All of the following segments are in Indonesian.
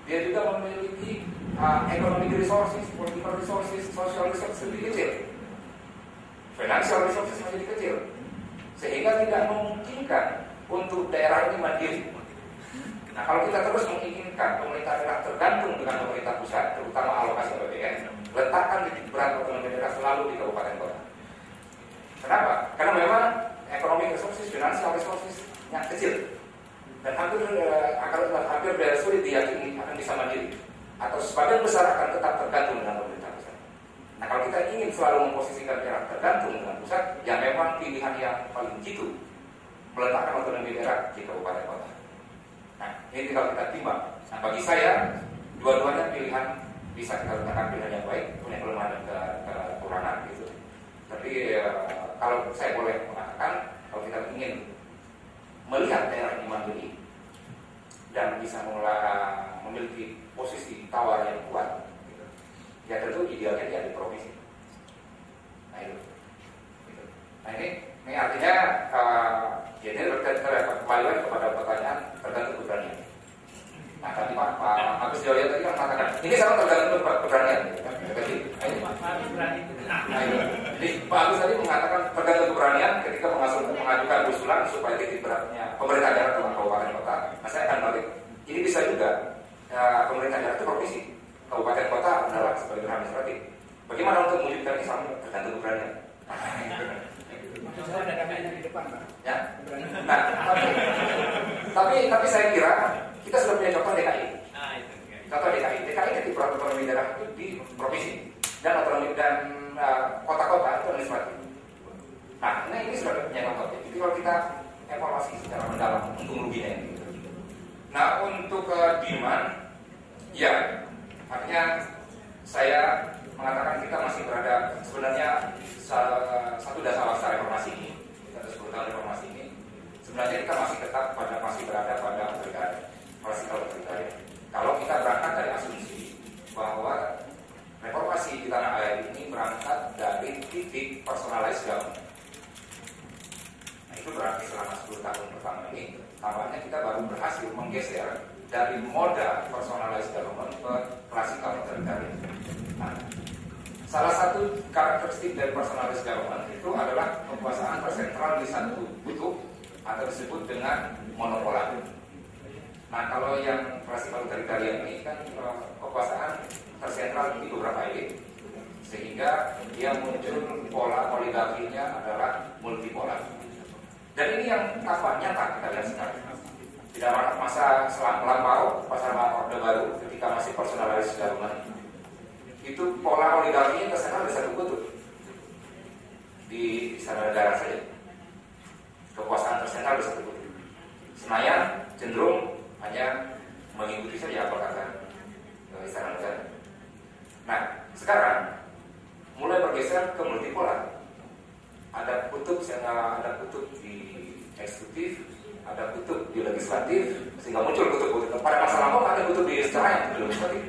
Dia juga memiliki economic resources, political resources, social resources lebih kecil, financial resources menjadi kecil, sehingga tidak memungkinkan untuk daerah ini mandiri. Nah, kalau kita terus menginginkan pemerintah daerah tergantung dengan pemerintah pusat, terutama alokasi APBN, letakkan titik berat otonomi daerah selalu di kabupaten kota. Kenapa? Karena memang economic resources, financial resources yang kecil, dan hampir sulit diyakini akan bisa mandiri, atau sebagian besar akan tetap tergantung dengan pemerintah pusat. Nah, kalau kita ingin selalu memposisikan daerah tergantung dengan pusat, ya memang pilihan yang paling jitu meletakkan otonomi daerah di kabupaten kota. Nah, ini tinggal kita timbang. Nah, bagi saya, dua-duanya pilihan bisa kita letakkan pilihan yang baik, punya kelemahan dan kekurangan gitu. Tapi kalau saya boleh mengatakan, kalau kita ingin melihat daerah ini mandiri dan bisa memiliki posisi tawar yang kuat, gitu, ya tentu idealnya dia di provinsi. Nah itu. Gitu. Nah ini artinya jadi kembali lagi kepada pertanyaan tergantung keberanian. Nah tadi Pak Agus Jaya tadi kan mengatakan ini sama tergantung keberanian. Jadi Pak Agus tadi mengatakan tergantung keberanian ketika mengajukan usulan supaya titik beratnya pemerintah daerah ke kabupaten kota. Nah saya akan balik. Ini bisa juga pemerintah daerah itu provinsi, kabupaten kota adalah sebagai administratif. Bagaimana untuk mewujudkan ini sama tergantung keberanian. Ya. Nah, tapi saya kira kita sudah punya contoh DKI. Contoh DKI itu otonomi daerah itu di provinsi dan otonomi dan kota-kota itu administratif. Nah, ini sudah punya contoh. Jadi kalau kita evaluasi secara mendalam untung ruginya ini. Nah, untuk demand, ya, artinya saya mengatakan kita masih berada sebenarnya satu dasar reformasi ini, atau 10 tahun reformasi ini, sebenarnya kita masih berada pada otoritarian, klasikal otoritarian. Kalau kita berangkat dari asumsi bahwa reformasi di tanah air ini berangkat dari titik personalized government. Nah itu berarti selama 10 tahun pertama ini, tampaknya kita baru berhasil menggeser dari moda personalized government ke klasikal otoritarian. Nah, salah satu karakteristik dari personalized government itu adalah kekuasaan tersentral di satu kutub atau disebut dengan monopola. Nah, kalau yang klasikal otoritarian ini kan kekuasaan tersentral di beberapa elit, sehingga dia muncul pola oligarkinya adalah multipolar. Dan ini yang tampak nyata kita lihat sekarang. Tidak masa lampau, masa Orde Baru ketika masih personalized government, itu pola oligarkinya tersenal di satu kutub di istana negara saja. Kekuasaan tersenal di satu kutub. Senayan cenderung hanya mengikuti saja apa kata istana negara. Nah, sekarang mulai bergeser ke multipolar. Ada kutub di eksekutif, ada kutub di legislatif, sehingga muncul kutub-kutub. Pada masa lampau ada kutub di Senayan di legislatif.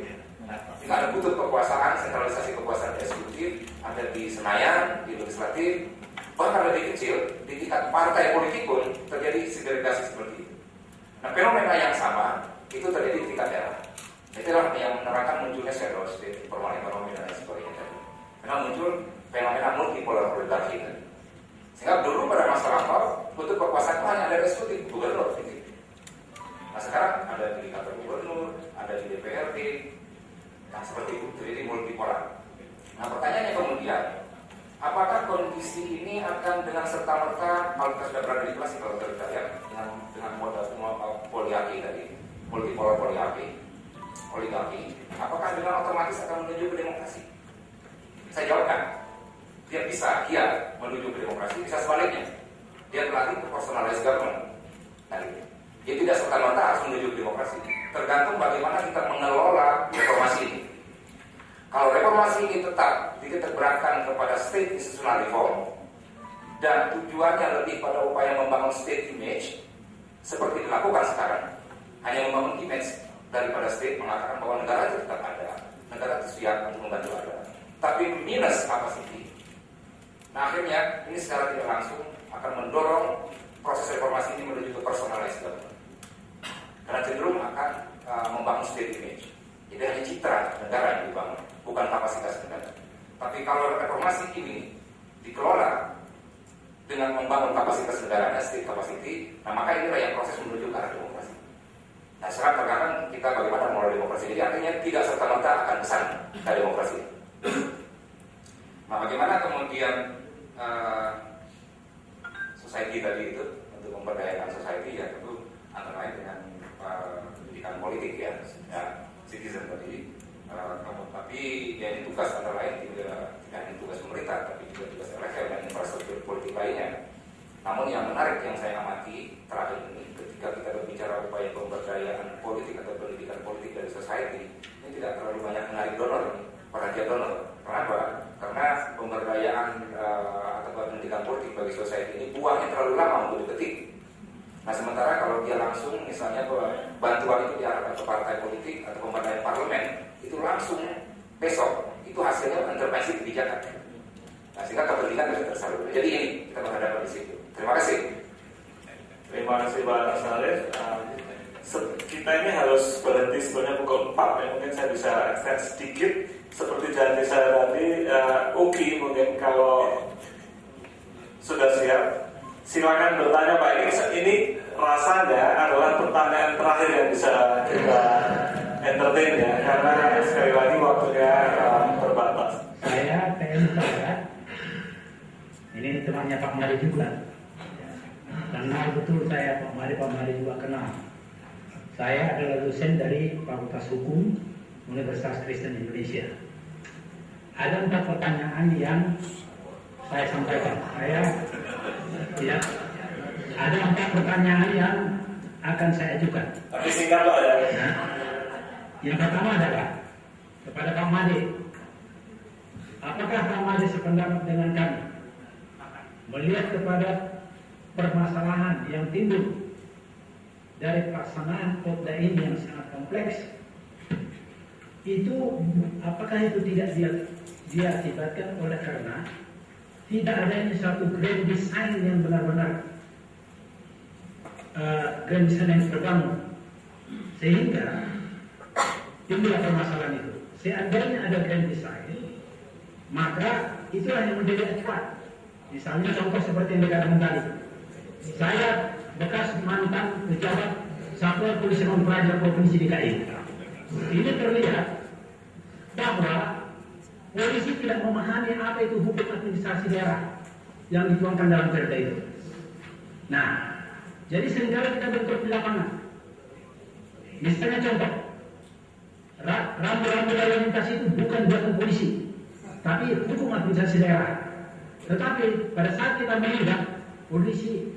Sehingga ada kutub kekuasaan, sentralisasi kekuasaan eksekutif, ada di Senayan, di legislatif, bahkan lebih kecil di tingkat partai politik pun terjadi segregasi seperti itu. Nah, fenomena yang sama itu terjadi di tingkat daerah. Itulah yang menerangkan munculnya shadow state, persoalan ekonomi dan lain sebagainya. Karena muncul fenomena multipolar oligarki tadi. Sehingga dulu pada masa lampau kutub kekuasaan itu hanya ada eksekutif, gubernur. Nah sekarang ada di kantor gubernur, ada di DPRD. Nah seperti itu, jadi multipolar. Nah pertanyaannya kemudian, apakah kondisi ini akan dengan serta-merta kalau kita sudah berada di klasikal otoritarian dengan modal poliarki tadi, multipolar oligarki, apakah dengan otomatis akan menuju ke demokrasi? Saya jawabkan, dia bisa, menuju ke demokrasi, bisa sebaliknya. Dia berlari ke personalized government. Nah, dia tidak serta-merta harus menuju ke demokrasi. Tergantung bagaimana kita mengelola reformasi ini. Kalau reformasi ini tetap dititikberatkan kepada state institutional reform dan tujuannya lebih pada upaya membangun state image seperti dilakukan sekarang, hanya membangun image daripada state mengatakan bahwa negara itu tetap ada, negara itu siap untuk membantu ada, tapi minus capacity. Nah akhirnya ini secara tidak langsung akan mendorong proses reformasi ini menuju ke personalized government, karena cenderung akan membangun state image. Jadi hanya citra negara yang dibangun, bukan kapasitas negara. Tapi kalau reformasi ini dikelola dengan membangun kapasitas negaranya, state capacity, nah maka inilah yang proses menuju ke arah demokrasi. Nah sekarang terkadang kita bagaimana mulai demokrasi, jadi artinya tidak serta-merta akan kesan ke demokrasi. Nah bagaimana kemudian society tadi itu untuk memberdayakan society ya tentu antara lain dengan pendidikan politik ya citizen tadi. Tapi ya ini tugas antara lain tidak hanya tugas pemerintah tapi juga tugas LSM dan infrastruktur politik lainnya. Namun yang menarik yang saya amati terakhir ini ketika kita berbicara upaya pemberdayaan politik atau pendidikan politik dari society, ini tidak terlalu banyak menarik donor, perhatian donor. Kenapa? Karena pemberdayaan atau pendidikan politik bagi society ini buahnya terlalu lama untuk dipetik. Nah sementara kalau dia langsung misalnya bantuan itu diarahkan ke partai politik atau pemberdayaan parlemen, itu langsung besok itu hasilnya intervensi kebijakan. Nah sehingga kepentingan tidak tersalurkan. Jadi ini kita menghadapi di situ. Terima kasih. Terima kasih Pak Saleh. Kita ini harus berhenti sebenarnya pukul 4 ya. Mungkin saya bisa extend sedikit seperti janji saya tadi. Uki mungkin kalau sudah siap silakan bertanya Pak. Ini rasanya adalah pertanyaan terakhir yang bisa kita entertain ya, karena sekali lagi waktunya terbatas. Saya TN Barat. Ini temannya Pak Mari juga. Kenal betul saya Pak Mari juga kenal. Saya adalah dosen dari Fakultas Hukum Universitas Kristen Indonesia. Ada 4 pertanyaan yang saya sampaikan. Ya, ada 4 pertanyaan yang akan saya ajukan. Tapi singkat Pak ya. Nah, yang pertama adalah kepada Pak Made. Apakah Pak Made sependapat dengan kami melihat kepada permasalahan yang timbul dari pelaksanaan Popda ini yang sangat kompleks, itu apakah itu tidak diakibatkan oleh karena tidak adanya suatu grand design yang benar-benar grand design yang terbangun sehingga timbul permasalahan itu. Seandainya ada grand design, maka itulah yang menjadi acuan. Misalnya contoh seperti yang dikatakan tadi, saya bekas mantan pejabat Satuan Polisi Non-Pelajar Provinsi DKI. Ini terlihat bahwa polisi tidak memahami apa itu hukum administrasi daerah yang dituangkan dalam perda itu. Nah, jadi seringkali kita bentuk di lapangan. Misalnya contoh, rambu-rambu lalu lintas itu bukan buatan polisi, tapi hukum administrasi daerah. Tetapi pada saat kita menindak, polisi